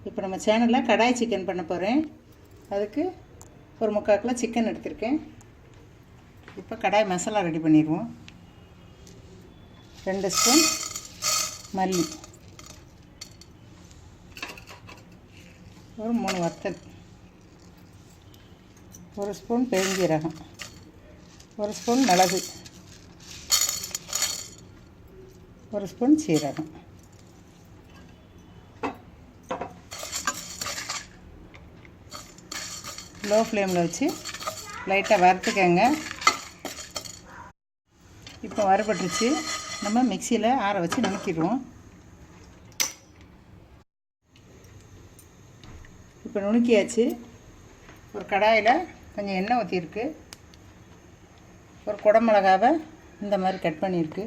இப்போ நம்ம சேனலில் கடாய் சிக்கன் பண்ண போகிறேன். அதுக்கு ஒரு 3/4 கிலோ சிக்கன் எடுத்திருக்கேன். இப்போ கடாய் மசாலா ரெடி பண்ணிடுவோம். 2 ஸ்பூன் மல்லி, ஒரு 3 வத்தல், 1 ஸ்பூன் பெருஞ்சீரகம், 1 ஸ்பூன் மிளகு, 1 ஸ்பூன் சீரகம். லோ ஃப்ளேமில் வச்சு லைட்டாக வறுத்துக்கங்க. இப்போ வறுபட்டுருச்சு. நம்ம மிக்சியில் ஆற வச்சு நுணுக்கிடுவோம். இப்போ நுணுக்கியாச்சு. ஒரு கடாயில் கொஞ்சம் எண்ணெய் ஊற்றிருக்கு. ஒரு குடமிளகாவை இந்த மாதிரி கட் பண்ணியிருக்கு.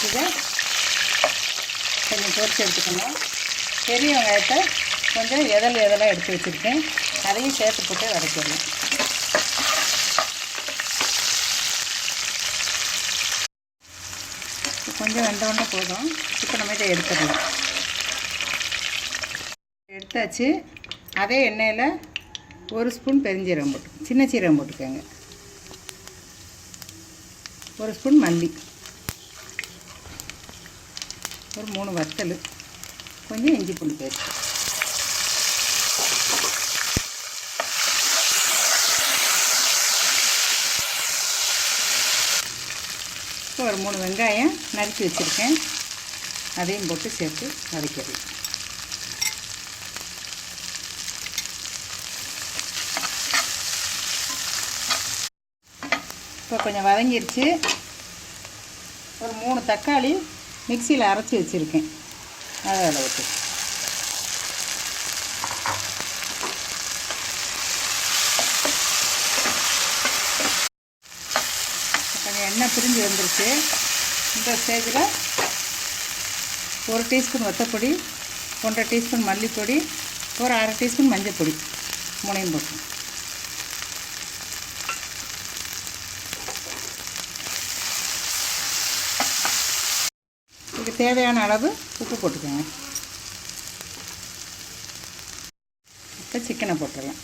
இதை கொஞ்சம் பொரிச்சு எடுத்துக்கணும். பெரிய வெங்காயத்தை கொஞ்சம் எதெல்லாம் எடுத்து வச்சுருக்கேன். அதையும் சேர்த்து போட்டு வதக்கிடலாம். கொஞ்சம் வெந்தோடனே போதும். இப்போ நம்ம இதை எடுத்துடலாம். எடுத்தாச்சு. அதே எண்ணெயில் 1 ஸ்பூன் பெருஞ்சீரகம் போட்டு, சின்ன சீரகம் போட்டுக்கோங்க. 1 ஸ்பூன் மல்லி, ஒரு 3 வத்தல், கொஞ்சம் இஞ்சி பூண்டு பேஸ்ட், இப்போ ஒரு 3 வெங்காயம் நறுக்கி வச்சுருக்கேன். அதையும் போட்டு சேர்த்து வதக்கிடலாம். இப்போ கொஞ்சம் வதங்கிடுச்சு. ஒரு 3 தக்காளி மிக்சியில் அரைச்சி வச்சுருக்கேன். அதில் ஊற்றி கொஞ்சம் எண்ணெய் பிரிஞ்சு வந்துருச்சு. இந்த ஸ்டேஜில் 1 டீஸ்பூன் வத்தப்பொடி, 1.5 டீஸ்பூன் மல்லிப்பொடி, ஒரு 1/2 டீஸ்பூன் மஞ்சள் பொடி, 3 போட்டு இதுக்கு தேவையான அளவு உப்பு போட்டுக்கோங்க. இப்போ சிக்கனை போட்டுடலாம்.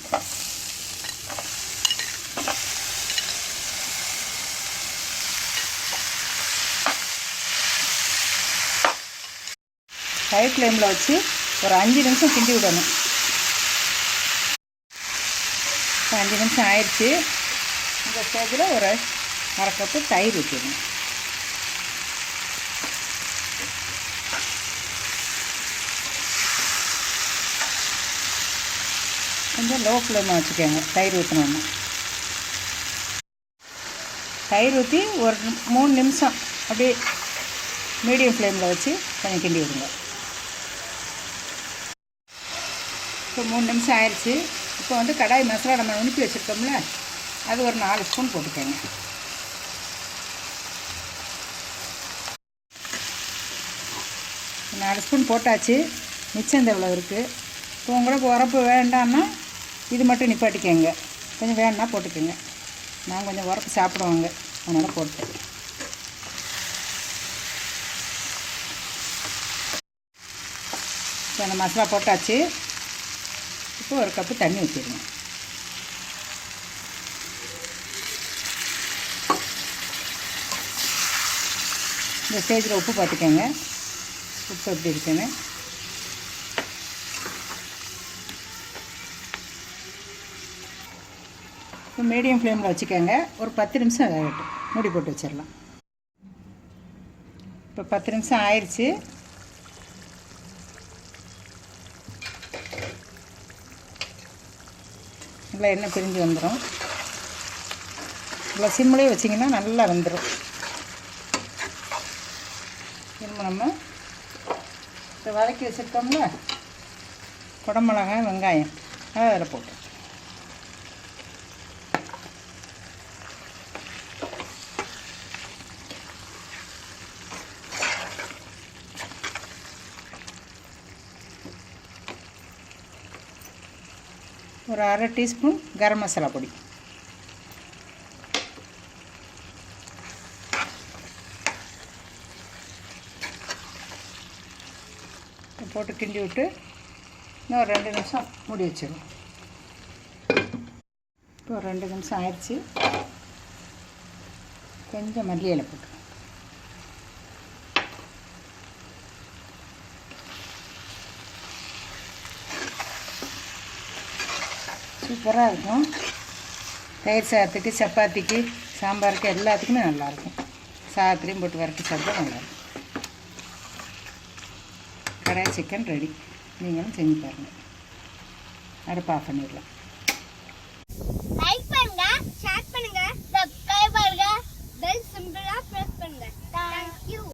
ஹை ஃப்ளேமில் வச்சு ஒரு 5 நிமிஷம் கிண்டி விடணும். 5 நிமிஷம் ஆயிடுச்சு. இந்த ஸ்டேஜில் ஒரு 1/2 கப்பு தயிர் ஊற்றிடணும். கொஞ்சம் லோ ஃப்ளேமில் வச்சுக்கோங்க. தயிர் ஊற்றணுன்னா தயிர் ஊற்றி ஒரு 3 நிமிஷம் அப்படியே மீடியம் ஃப்ளேமில் வச்சு கொஞ்சம் கிண்டி விடுங்க. இப்போ 3 நிமிஷம் ஆயிடுச்சு. இப்போ வந்து கடாய் மசாலா நம்ம நுணுக்கி வச்சுருக்கோம்ல, அது ஒரு 4 ஸ்பூன் போட்டுக்கோங்க. நாலு ஸ்பூன் போட்டாச்சு. மிச்சம் இந்த இவ்வளோ இருக்குது. இப்போ உங்களுக்கு உரப்பு வேண்டாம்னா இது மட்டும் நிப்பாட்டிக்கோங்க. கொஞ்சம் வேணுன்னா போட்டுக்கோங்க. நான் கொஞ்சம் உரப்பு சாப்பிடுவாங்க, அதனால் போட்டேன். இப்போ அந்த மசாலா போட்டாச்சு. இப்போ 1 கப்பு தண்ணி ஊற்றிடுங்க. இந்த ஸ்டேஜில் உப்பு பார்த்துக்கோங்க. உப்பு எப்படி இருக்குன்னு. இப்போ மீடியம் ஃப்ளேமில் வச்சுக்கோங்க. ஒரு 10 நிமிஷம் வேகட்டும். மூடி போட்டு வச்சிடலாம். இப்போ 10 நிமிஷம் ஆயிடுச்சு. நல்லா எண்ணெய் பிரிஞ்சு வந்துடும். நல்லா சிம்மிலே வச்சிங்கன்னா நல்லா வந்துடும். திரும்ப நம்ம இப்போ வதக்கி வச்சுருக்கோம்ல குடமிளகாய், வெங்காயம், அதில் போட்டு ஒரு 1/2 டீஸ்பூன் கரம் மசாலா பொடி, போட்டு கிண்டி விட்டு இன்னும் ஒரு 2 நிமிஷம் மூடி வச்சிடும். இப்போ ஒரு 2 நிமிஷம் ஆயிடுச்சு. கொஞ்சம் மல்லி இலை போட்டு சூப்பராக இருக்கும். தயிர் சாதத்துக்கு, சப்பாத்திக்கு, சாம்பாருக்கு எல்லாத்துக்குமே நல்லாயிருக்கும். சாதத்துலேயும் போட்டு வறுத்து சாப்பிட்டா நல்லாயிருக்கும். கடாய் சிக்கன் ரெடி. நீங்களும் செஞ்சு பாருங்கள். அடுப்பு ஆஃப் பண்ணிடலாம்.